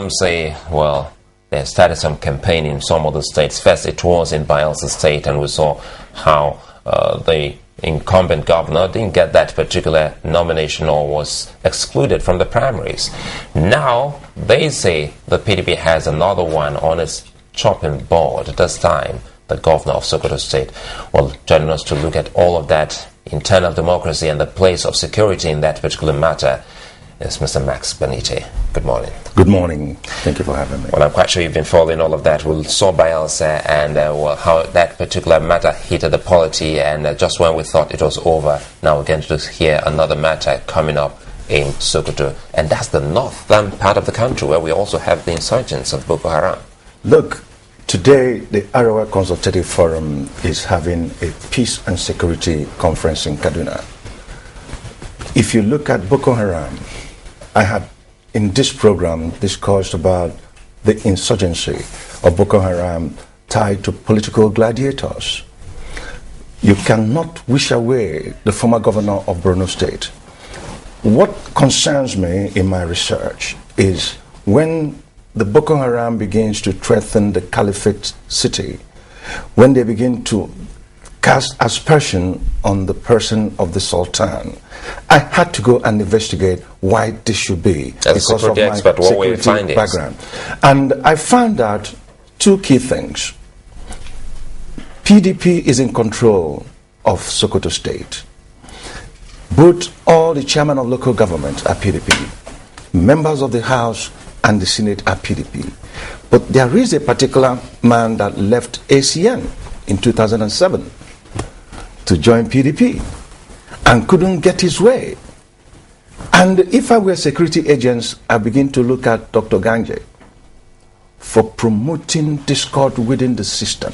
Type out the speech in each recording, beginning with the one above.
Some say, well, they started some campaign in some of the states. First, it was in Bayelsa State, and we saw how the incumbent governor didn't get that particular nomination or was excluded from the primaries. Now, they say the PDP has another one on its chopping board, this time the governor of Sokoto State. Well, joining us to look at all of that, internal democracy and the place of security in that particular matter, is Mr. Max Gbanite. Good morning. Good morning. Thank you for having me. Well, I'm quite sure you've been following all of that. We saw Bayelsa and how that particular matter heated the polity, and just when we thought it was over, now we're going to hear another matter coming up in Sokoto, and that's the northern part of the country where we also have the insurgents of Boko Haram. Look, today the Arawa Consultative Forum is having a peace and security conference in Kaduna. If you look at Boko Haram, I had in this program discussed about the insurgency of Boko Haram tied to political gladiators. You cannot wish away the former governor of Borno State. What concerns me in my research is when the Boko Haram begins to threaten the caliphate city, when they begin to cast aspersion on the person of the Sultan, I had to go and investigate why this should be. As because of my security background. And I found out two key things. PDP is in control of Sokoto State. Both all the chairman of local government are PDP. Members of the House and the Senate are PDP. But there is a particular man that left ACN in 2007 to join PDP and couldn't get his way. And if I were security agents, I begin to look at Dr. Ganje for promoting discord within the system.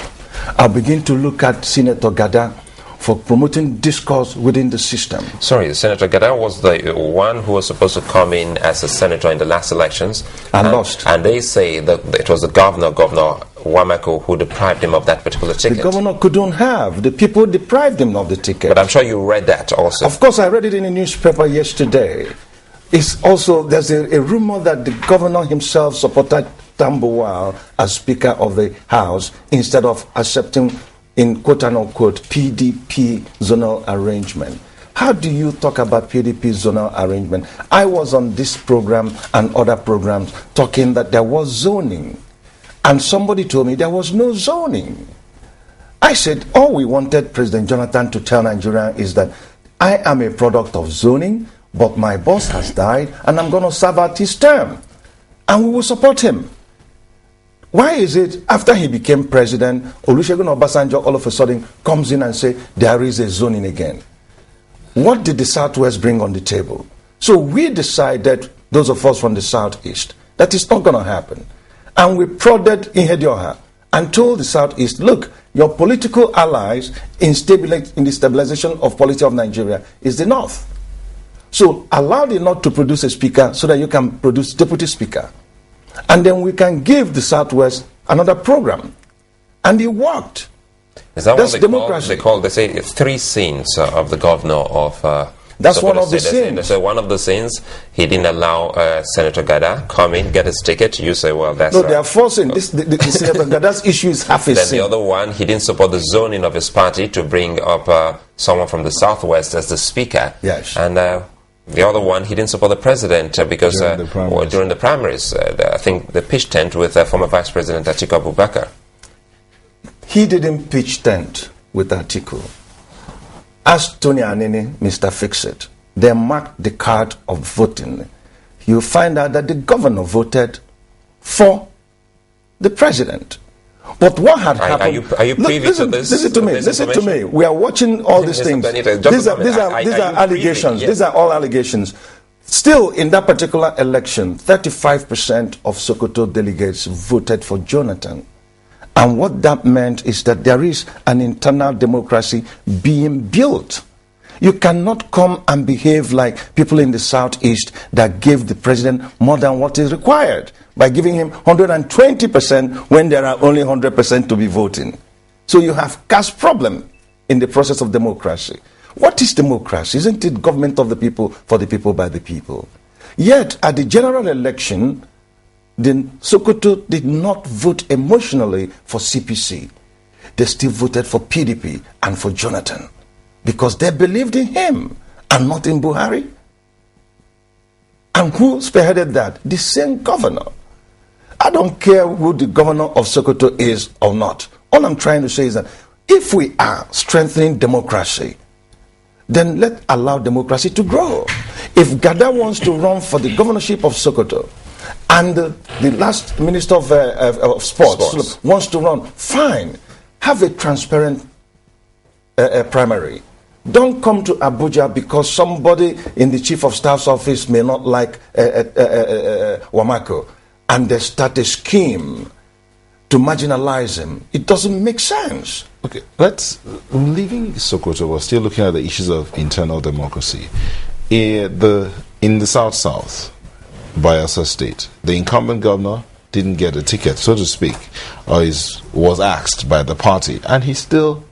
I begin to look at Senator Gada for promoting discourse within the system. Sorry, Senator Gada was the one who was supposed to come in as a senator in the last elections. And lost. And they say that it was the Governor Wamako, who deprived him of that particular ticket. The governor couldn't have. The people deprived him of the ticket. But I'm sure you read that also. Of course, I read it in a newspaper yesterday. It's also, there's a rumor that the governor himself supported Tambuwal as Speaker of the House instead of accepting, in quote-unquote, PDP zonal arrangement. How do you talk about PDP zonal arrangement? I was on this program and other programs talking that there was zoning. And somebody told me there was no zoning. I said, all we wanted President Jonathan to tell Nigeria is that I am a product of zoning, but my boss has died and I'm going to serve out his term. And we will support him. Why is it after he became president, Olusegun Obasanjo all of a sudden comes in and say there is a zoning again? What did the Southwest bring on the table? So we decided, those of us from the Southeast, that it's not going to happen. And we prodded Ihedioha and told the Southeast, look, your political allies in the stabilization of polity of Nigeria is the North. So allow the North to produce a speaker so that you can produce deputy speaker. And then we can give the Southwest another program. And it worked. Is that That's what democracy. They say it's three sins of the governor of that's one of the sins. So one of the sins, he didn't allow Senator Gada come in, get his ticket. You say, well, that's no, they are forcing. The Senator Gada's issue is half a then sin. The other one, he didn't support the zoning of his party to bring up someone from the Southwest as the speaker. Yes. And the other one, he didn't support the president because during the primaries, I think the pitch tent with former Vice President Atiku Abubakar. He didn't pitch tent with Atiku. Ask Tony Anini, Mr. Fix-It. They marked the card of voting. You find out that the governor voted for the president. But what had happened? Are you privy to this? Listen to me. We are watching all these things. These are allegations. These are all allegations. Still, in that particular election, 35% of Sokoto delegates voted for Jonathan. And what that meant is that there is an internal democracy being built. You cannot come and behave like people in the Southeast that gave the president more than what is required by giving him 120% when there are only 100% to be voting. So you have caste problem in the process of democracy. What is democracy? Isn't it government of the people, for the people, by the people? Yet, at the general election, then Sokoto did not vote emotionally for CPC. They still voted for PDP and for Jonathan because they believed in him and not in Buhari. And who spearheaded that? The same governor. I don't care who the governor of Sokoto is or not. All I'm trying to say is that if we are strengthening democracy, then let's allow democracy to grow. If Gada wants to run for the governorship of Sokoto, and the last minister of sports wants to run, fine. Have a transparent primary. Don't come to Abuja because somebody in the chief of staff's office may not like Wamako, and they start a scheme to marginalize him. It doesn't make sense. Okay, let's, leaving Sokoto, we're still looking at the issues of internal democracy. In the South, Bayelsa State, the incumbent governor didn't get a ticket, so to speak, or was axed by the party, and he's still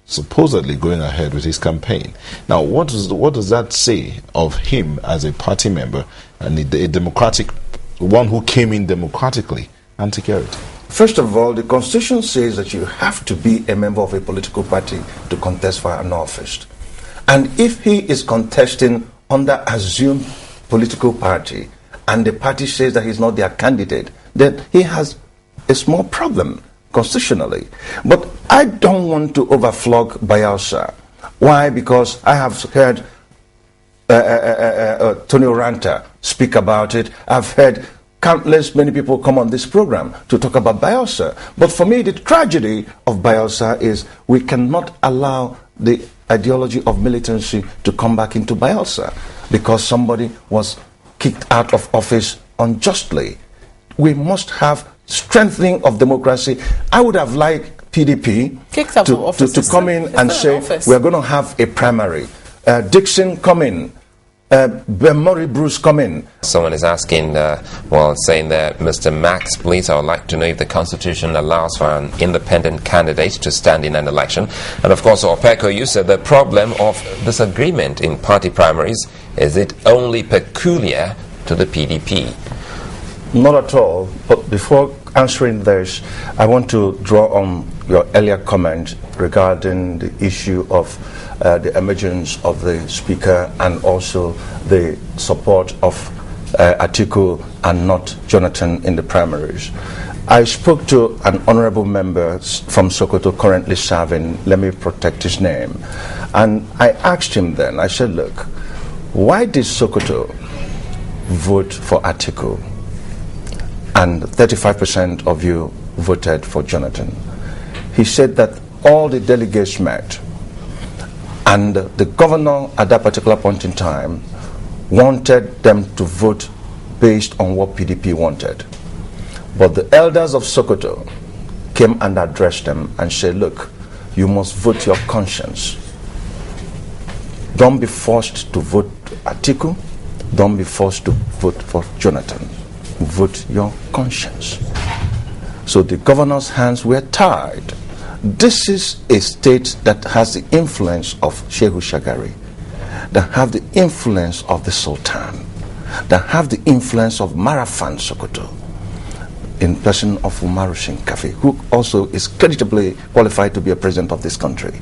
supposedly going ahead with his campaign. Now, what does that say of him as a party member and a democratic, one who came in democratically and took it? First of all, the Constitution says that you have to be a member of a political party to contest for an office. And if he is contesting under assumed political party, and the party says that he's not their candidate, then he has a small problem constitutionally. But I don't want to overflog Bayelsa. Why? Because I have heard Tony Oranta speak about it. I've heard many people come on this program to talk about Bayelsa. But for me, the tragedy of Bayelsa is we cannot allow the ideology of militancy to come back into Bayelsa because somebody was kicked out of office unjustly. We must have strengthening of democracy. I would have liked PDP to come in and say we're going to have a primary. Dixon come in. Murray Bruce come in. Someone is asking, saying that, Mr. Max, please, I would like to know if the Constitution allows for an independent candidate to stand in an election. And of course, Opeko, you said the problem of disagreement in party primaries, is it only peculiar to the PDP? Not at all. But before answering this, I want to draw on your earlier comment regarding the issue of the emergence of the speaker and also the support of Atiku and not Jonathan in the primaries. I spoke to an honorable member from Sokoto currently serving, let me protect his name, and I asked him then, I said, look, why did Sokoto vote for Atiku and 35% of you voted for Jonathan? He said that all the delegates met and the governor at that particular point in time wanted them to vote based on what PDP wanted. But the elders of Sokoto came and addressed them and said, look, you must vote your conscience. Don't be forced to vote Atiku. Don't be forced to vote for Jonathan. Vote your conscience. So the governor's hands were tied. This is a state that has the influence of Shehu Shagari, that have the influence of the Sultan, that have the influence of Marafan Sokoto, in person of Umaru Shinkafi, who also is creditably qualified to be a president of this country.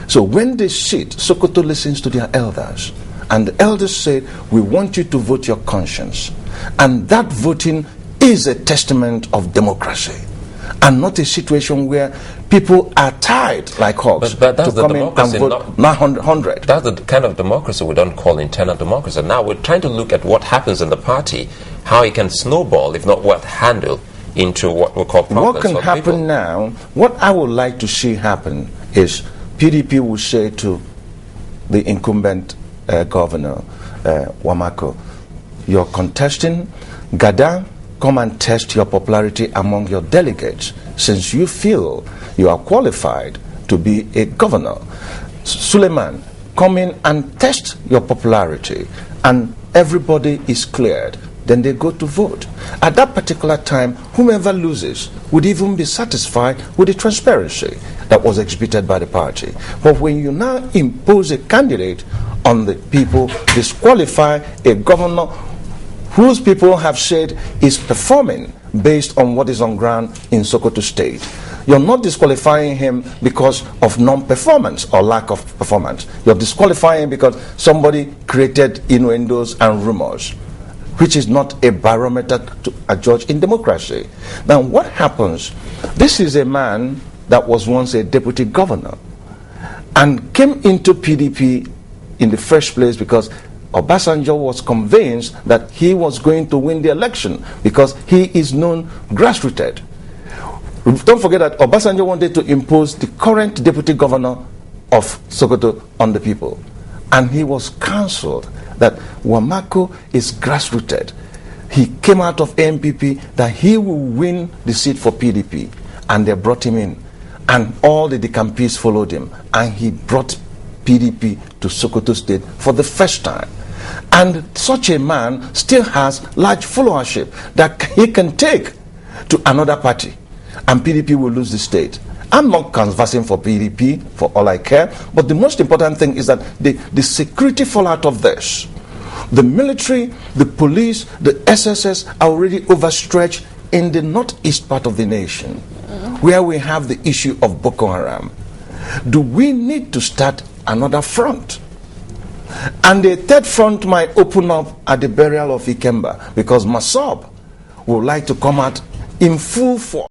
So when they sit, Sokoto listens to their elders, and the elders say, we want you to vote your conscience. And that voting is a testament of democracy, and not a situation where people are tied like hogs but that's to come in and vote 900. That's the kind of democracy we don't call internal democracy. Now we're trying to look at what happens in the party, how it can snowball, if not worth handle, into what we call problems. What can happen now, what I would like to see happen is PDP will say to the incumbent governor, Wamako, you're contesting, Gada, come and test your popularity among your delegates, since you feel you are qualified to be a governor. Suleiman, come in and test your popularity, and everybody is cleared. Then they go to vote. At that particular time, whomever loses would even be satisfied with the transparency that was exhibited by the party. But when you now impose a candidate on the people, disqualify a governor whose people have said is performing based on what is on ground in Sokoto State. You're not disqualifying him because of non-performance or lack of performance. You're disqualifying him because somebody created innuendos and rumors, which is not a barometer to judge in democracy. Now, what happens? This is a man that was once a deputy governor and came into PDP in the first place because Obasanjo was convinced that he was going to win the election because he is known grassrooted. Don't forget that Obasanjo wanted to impose the current deputy governor of Sokoto on the people. And he was counseled that Wamako is grassrooted. He came out of AMPP that he will win the seat for PDP. And they brought him in. And all the Dicampees followed him. And he brought PDP to Sokoto State for the first time. And such a man still has large followership that he can take to another party. And PDP will lose the state. I'm not canvassing for PDP for all I care, but the most important thing is that the security fallout of this, the military, the police, the SSS are already overstretched in the northeast part of the nation, where we have the issue of Boko Haram. Do we need to start another front? And the third front might open up at the burial of Ikemba, because Masob would like to come out in full force.